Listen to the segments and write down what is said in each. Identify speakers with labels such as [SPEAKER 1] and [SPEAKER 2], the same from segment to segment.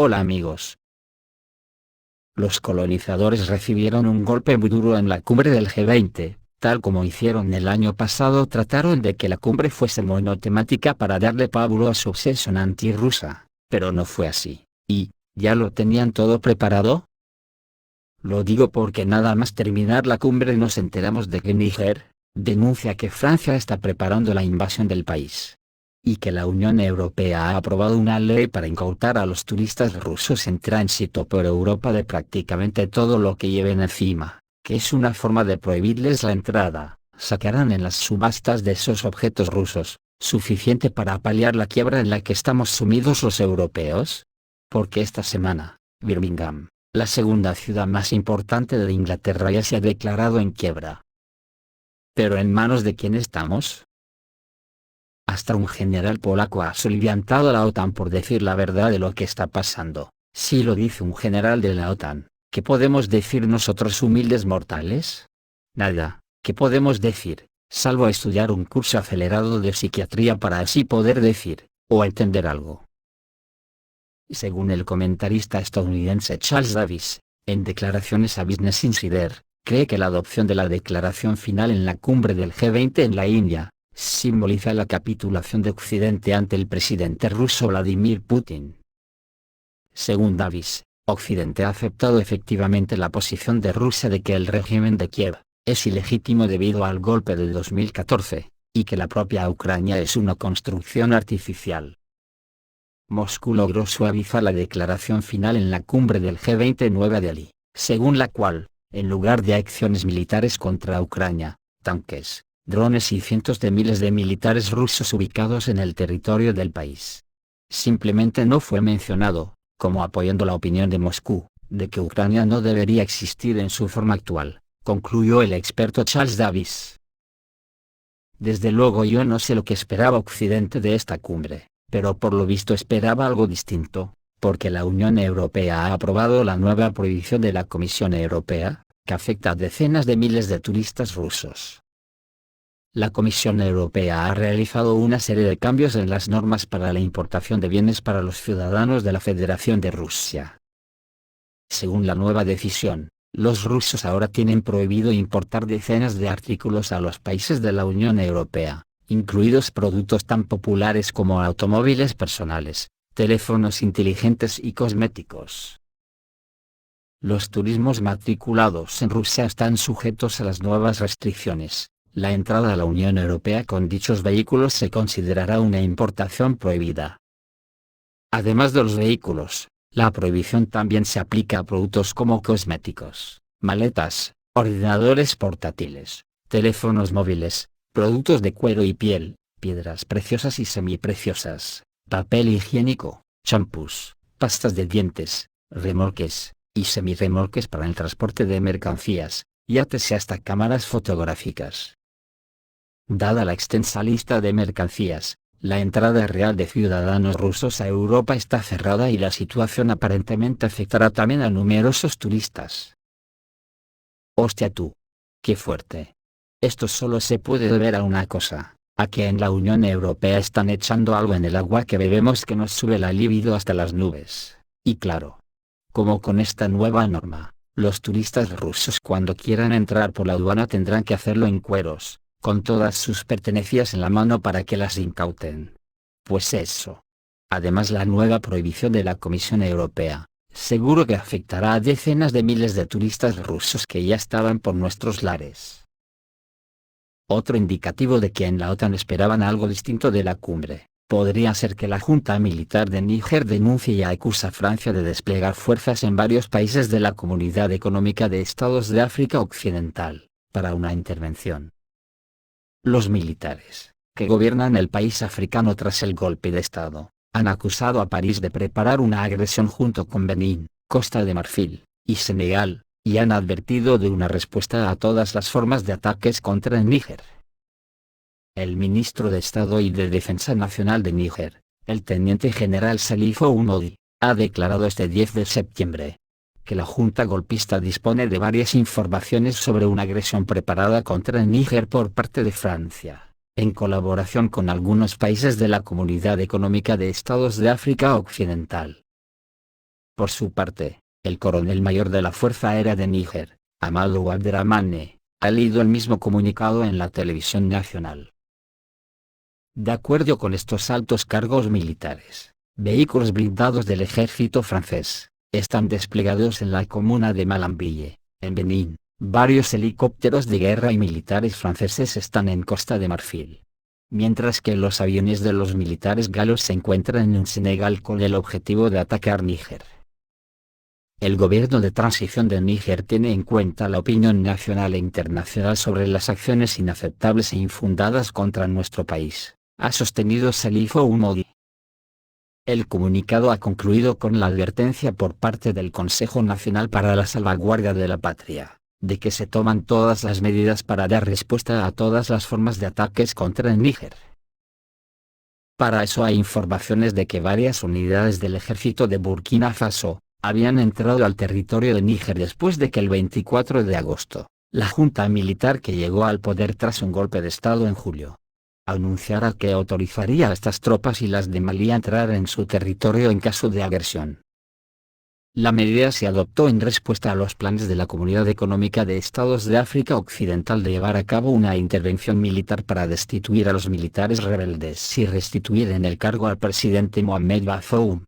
[SPEAKER 1] Hola amigos. Los colonizadores recibieron un golpe muy duro en la cumbre del G20, tal como hicieron el año pasado. Trataron de que la cumbre fuese monotemática para darle pavor a su obsesión antirrusa, pero no fue así. ¿Y ya lo tenían todo preparado? Lo digo porque nada más terminar la cumbre nos enteramos de que Níger denuncia que Francia está preparando la invasión del país, y que la Unión Europea ha aprobado una ley para incautar a los turistas rusos en tránsito por Europa de prácticamente todo lo que lleven encima, que es una forma de prohibirles la entrada. Sacarán en las subastas de esos objetos rusos, suficiente para paliar la quiebra en la que estamos sumidos los europeos. Porque esta semana, Birmingham, la segunda ciudad más importante de Inglaterra, ya se ha declarado en quiebra. ¿Pero en manos de quién estamos? Hasta un general polaco ha soliviantado a la OTAN por decir la verdad de lo que está pasando. Si lo dice un general de la OTAN, ¿qué podemos decir nosotros humildes mortales? Nada. ¿Qué podemos decir, salvo estudiar un curso acelerado de psiquiatría para así poder decir, o entender algo? Según el comentarista estadounidense Charles Davis, en declaraciones a Business Insider, cree que la adopción de la declaración final en la cumbre del G20 en la India simboliza la capitulación de Occidente ante el presidente ruso Vladimir Putin. Según Davis, Occidente ha aceptado efectivamente la posición de Rusia de que el régimen de Kiev es ilegítimo debido al golpe de 2014, y que la propia Ucrania es una construcción artificial. Moscú logró suavizar la declaración final en la cumbre del G20 en Nueva Delhi, según la cual, en lugar de acciones militares contra Ucrania, tanques, drones y cientos de miles de militares rusos ubicados en el territorio del país. Simplemente no fue mencionado, como apoyando la opinión de Moscú, de que Ucrania no debería existir en su forma actual, concluyó el experto Charles Davis. Desde luego yo no sé lo que esperaba Occidente de esta cumbre, pero por lo visto esperaba algo distinto, porque la Unión Europea ha aprobado la nueva prohibición de la Comisión Europea, que afecta a decenas de miles de turistas rusos. La Comisión Europea ha realizado una serie de cambios en las normas para la importación de bienes para los ciudadanos de la Federación de Rusia. Según la nueva decisión, los rusos ahora tienen prohibido importar decenas de artículos a los países de la Unión Europea, incluidos productos tan populares como automóviles personales, teléfonos inteligentes y cosméticos. Los turismos matriculados en Rusia están sujetos a las nuevas restricciones. La entrada a la Unión Europea con dichos vehículos se considerará una importación prohibida. Además de los vehículos, la prohibición también se aplica a productos como cosméticos, maletas, ordenadores portátiles, teléfonos móviles, productos de cuero y piel, piedras preciosas y semipreciosas, papel higiénico, champús, pastas de dientes, remolques y semirremolques para el transporte de mercancías, yates y hasta cámaras fotográficas. Dada la extensa lista de mercancías, la entrada real de ciudadanos rusos a Europa está cerrada y la situación aparentemente afectará también a numerosos turistas. ¡Hostia tú! ¡Qué fuerte! Esto solo se puede deber a una cosa, a que en la Unión Europea están echando algo en el agua que bebemos que nos sube la libido hasta las nubes. Y claro, como con esta nueva norma, los turistas rusos cuando quieran entrar por la aduana tendrán que hacerlo en cueros, con todas sus pertenencias en la mano para que las incauten. Pues eso. Además, la nueva prohibición de la Comisión Europea, seguro que afectará a decenas de miles de turistas rusos que ya estaban por nuestros lares. Otro indicativo de que en la OTAN esperaban algo distinto de la cumbre, podría ser que la Junta Militar de Níger denuncie y acusa a Francia de desplegar fuerzas en varios países de la Comunidad Económica de Estados de África Occidental, para una intervención. Los militares, que gobiernan el país africano tras el golpe de Estado, han acusado a París de preparar una agresión junto con Benín, Costa de Marfil y Senegal, y han advertido de una respuesta a todas las formas de ataques contra el Níger. El ministro de Estado y de Defensa Nacional de Níger, el teniente general Salifou Moudi, ha declarado este 10 de septiembre que la junta golpista dispone de varias informaciones sobre una agresión preparada contra el Níger por parte de Francia, en colaboración con algunos países de la Comunidad Económica de Estados de África Occidental. Por su parte, el coronel mayor de la Fuerza Aérea de Níger, Amadou Abderrahmane, ha leído el mismo comunicado en la televisión nacional. De acuerdo con estos altos cargos militares, vehículos blindados del ejército francés están desplegados en la comuna de Malambille, en Benín. Varios helicópteros de guerra y militares franceses están en Costa de Marfil, mientras que los aviones de los militares galos se encuentran en Senegal con el objetivo de atacar Níger. El gobierno de transición de Níger tiene en cuenta la opinión nacional e internacional sobre las acciones inaceptables e infundadas contra nuestro país, ha sostenido Salif Oumodi. El comunicado ha concluido con la advertencia por parte del Consejo Nacional para la Salvaguardia de la Patria, de que se toman todas las medidas para dar respuesta a todas las formas de ataques contra el Níger. Para eso hay informaciones de que varias unidades del ejército de Burkina Faso habían entrado al territorio de Níger después de que el 24 de agosto, la junta militar que llegó al poder tras un golpe de estado en julio, anunciara que autorizaría a estas tropas y las de Malí a entrar en su territorio en caso de agresión. La medida se adoptó en respuesta a los planes de la Comunidad Económica de Estados de África Occidental de llevar a cabo una intervención militar para destituir a los militares rebeldes y restituir en el cargo al presidente Mohamed Bazoum.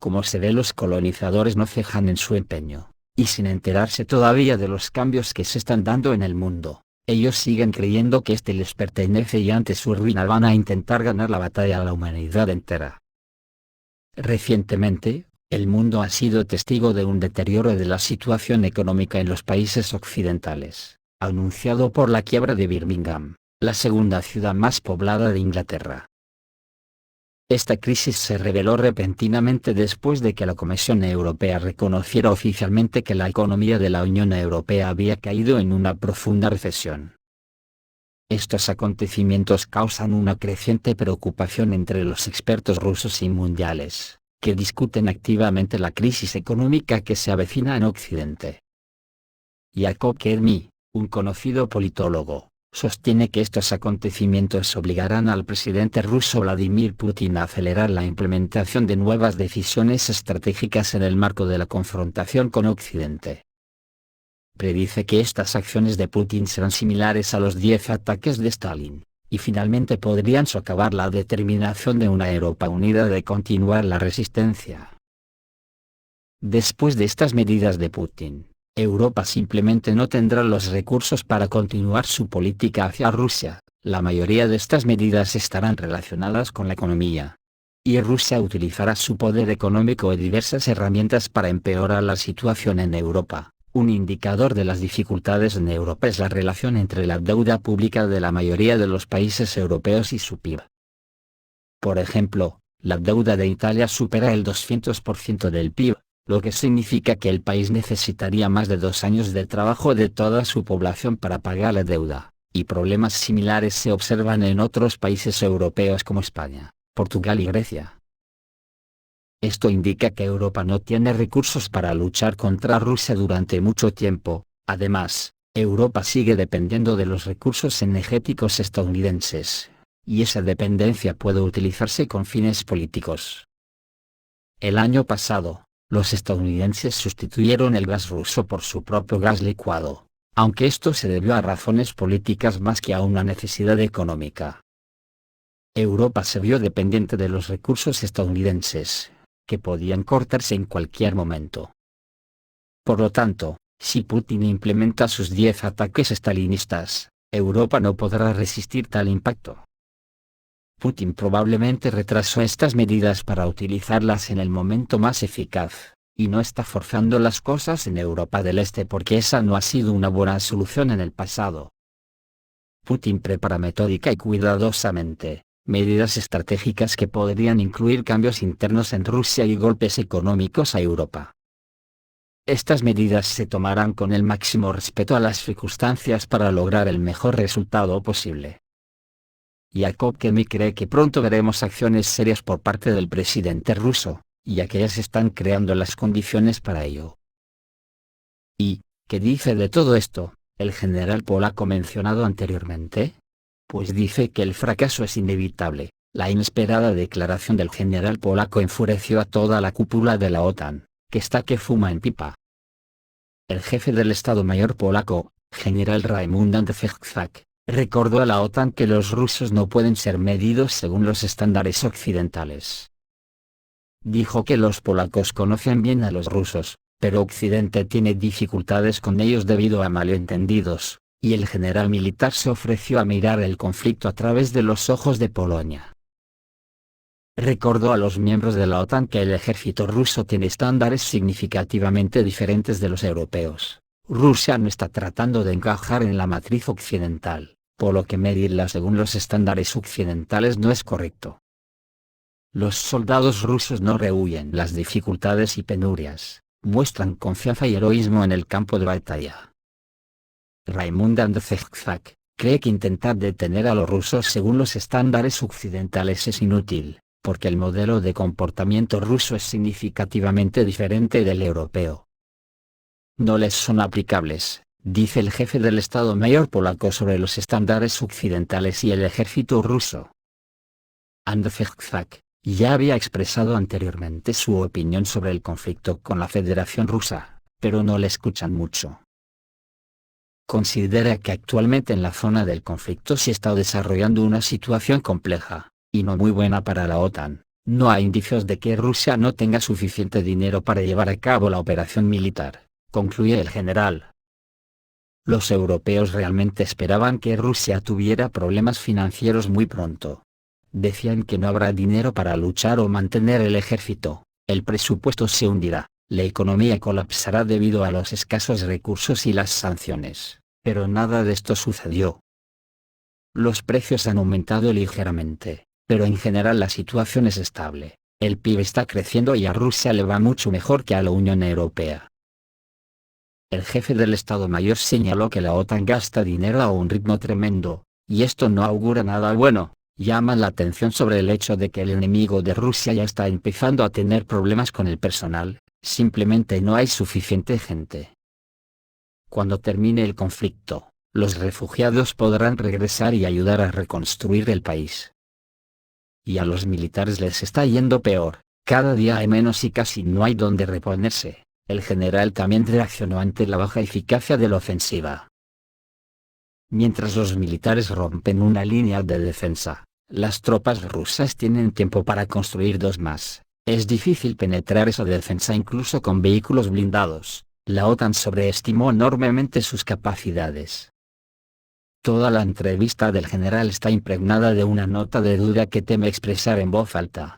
[SPEAKER 1] Como se ve, los colonizadores no cejan en su empeño, y sin enterarse todavía de los cambios que se están dando en el mundo, ellos siguen creyendo que este les pertenece y ante su ruina van a intentar ganar la batalla a la humanidad entera. Recientemente, el mundo ha sido testigo de un deterioro de la situación económica en los países occidentales, anunciado por la quiebra de Birmingham, la segunda ciudad más poblada de Inglaterra. Esta crisis se reveló repentinamente después de que la Comisión Europea reconociera oficialmente que la economía de la Unión Europea había caído en una profunda recesión. Estos acontecimientos causan una creciente preocupación entre los expertos rusos y mundiales, que discuten activamente la crisis económica que se avecina en Occidente. Jacob Kedmi, un conocido politólogo, sostiene que estos acontecimientos obligarán al presidente ruso Vladimir Putin a acelerar la implementación de nuevas decisiones estratégicas en el marco de la confrontación con Occidente. Predice que estas acciones de Putin serán similares a los 10 ataques de Stalin, y finalmente podrían socavar la determinación de una Europa unida de continuar la resistencia. Después de estas medidas de Putin, Europa simplemente no tendrá los recursos para continuar su política hacia Rusia. La mayoría de estas medidas estarán relacionadas con la economía, y Rusia utilizará su poder económico y diversas herramientas para empeorar la situación en Europa. Un indicador de las dificultades en Europa es la relación entre la deuda pública de la mayoría de los países europeos y su PIB. Por ejemplo, la deuda de Italia supera el 200% del PIB, lo que significa que el país necesitaría más de 2 años de trabajo de toda su población para pagar la deuda, y problemas similares se observan en otros países europeos como España, Portugal y Grecia. Esto indica que Europa no tiene recursos para luchar contra Rusia durante mucho tiempo. Además, Europa sigue dependiendo de los recursos energéticos estadounidenses, y esa dependencia puede utilizarse con fines políticos. El año pasado, los estadounidenses sustituyeron el gas ruso por su propio gas licuado, aunque esto se debió a razones políticas más que a una necesidad económica. Europa se vio dependiente de los recursos estadounidenses, que podían cortarse en cualquier momento. Por lo tanto, si Putin implementa sus 10 ataques estalinistas, Europa no podrá resistir tal impacto. Putin probablemente retrasó estas medidas para utilizarlas en el momento más eficaz, y no está forzando las cosas en Europa del Este porque esa no ha sido una buena solución en el pasado. Putin prepara metódica y cuidadosamente medidas estratégicas que podrían incluir cambios internos en Rusia y golpes económicos a Europa. Estas medidas se tomarán con el máximo respeto a las circunstancias para lograr el mejor resultado posible. Jacob Kedmi cree que pronto veremos acciones serias por parte del presidente ruso, ya que ya se están creando las condiciones para ello. ¿Y qué dice de todo esto el general polaco mencionado anteriormente? Pues dice que el fracaso es inevitable, La inesperada declaración del general polaco enfureció a toda la cúpula de la OTAN, que está que fuma en pipa. El jefe del Estado Mayor polaco, general Rajmund Andrzejczak, recordó a la OTAN que los rusos no pueden ser medidos según los estándares occidentales. Dijo que los polacos conocen bien a los rusos, pero Occidente tiene dificultades con ellos debido a malentendidos, y el general militar se ofreció a mirar el conflicto a través de los ojos de Polonia. Recordó a los miembros de la OTAN que el ejército ruso tiene estándares significativamente diferentes de los europeos. Rusia no está tratando de encajar en la matriz occidental, por lo que medirla según los estándares occidentales no es correcto. Los soldados rusos no rehuyen las dificultades y penurias, muestran confianza y heroísmo en el campo de batalla. Rajmund Andrzejczak cree que intentar detener a los rusos según los estándares occidentales es inútil, porque el modelo de comportamiento ruso es significativamente diferente del europeo. No les son aplicables, dice el jefe del Estado Mayor polaco sobre los estándares occidentales y el ejército ruso. Andrzejczak ya había expresado anteriormente su opinión sobre el conflicto con la Federación Rusa, pero no le escuchan mucho. Considera que actualmente en la zona del conflicto se está desarrollando una situación compleja, y no muy buena para la OTAN. No hay indicios de que Rusia no tenga suficiente dinero para llevar a cabo la operación militar, concluye el general. Los europeos realmente esperaban que Rusia tuviera problemas financieros muy pronto. Decían que no habrá dinero para luchar o mantener el ejército, el presupuesto se hundirá, la economía colapsará debido a los escasos recursos y las sanciones, pero nada de esto sucedió. Los precios han aumentado ligeramente, pero en general la situación es estable, el PIB está creciendo y a Rusia le va mucho mejor que a la Unión Europea. El jefe del Estado Mayor señaló que la OTAN gasta dinero a un ritmo tremendo, y esto no augura nada bueno. Llama la atención sobre el hecho de que el enemigo de Rusia ya está empezando a tener problemas con el personal, simplemente no hay suficiente gente. Cuando termine el conflicto, los refugiados podrán regresar y ayudar a reconstruir el país. Y a los militares les está yendo peor, cada día hay menos y casi no hay donde reponerse. El general también reaccionó ante la baja eficacia de la ofensiva. Mientras los militares rompen una línea de defensa, las tropas rusas tienen tiempo para construir dos más. Es difícil penetrar esa defensa incluso con vehículos blindados. La OTAN sobreestimó enormemente sus capacidades. Toda la entrevista del general está impregnada de una nota de duda que teme expresar en voz alta.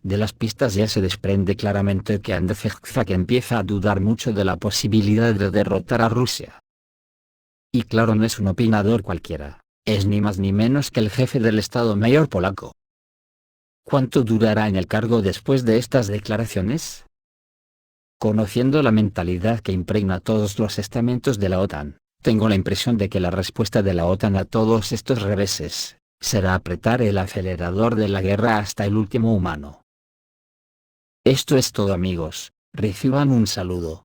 [SPEAKER 1] De las pistas ya se desprende claramente que Andrzejczak empieza a dudar mucho de la posibilidad de derrotar a Rusia. Y claro, no es un opinador cualquiera. Es ni más ni menos que el jefe del Estado Mayor polaco. ¿Cuánto durará en el cargo después de estas declaraciones? Conociendo la mentalidad que impregna todos los estamentos de la OTAN, tengo la impresión de que la respuesta de la OTAN a todos estos reveses será apretar el acelerador de la guerra hasta el último humano. Esto es todo, amigos, reciban un saludo.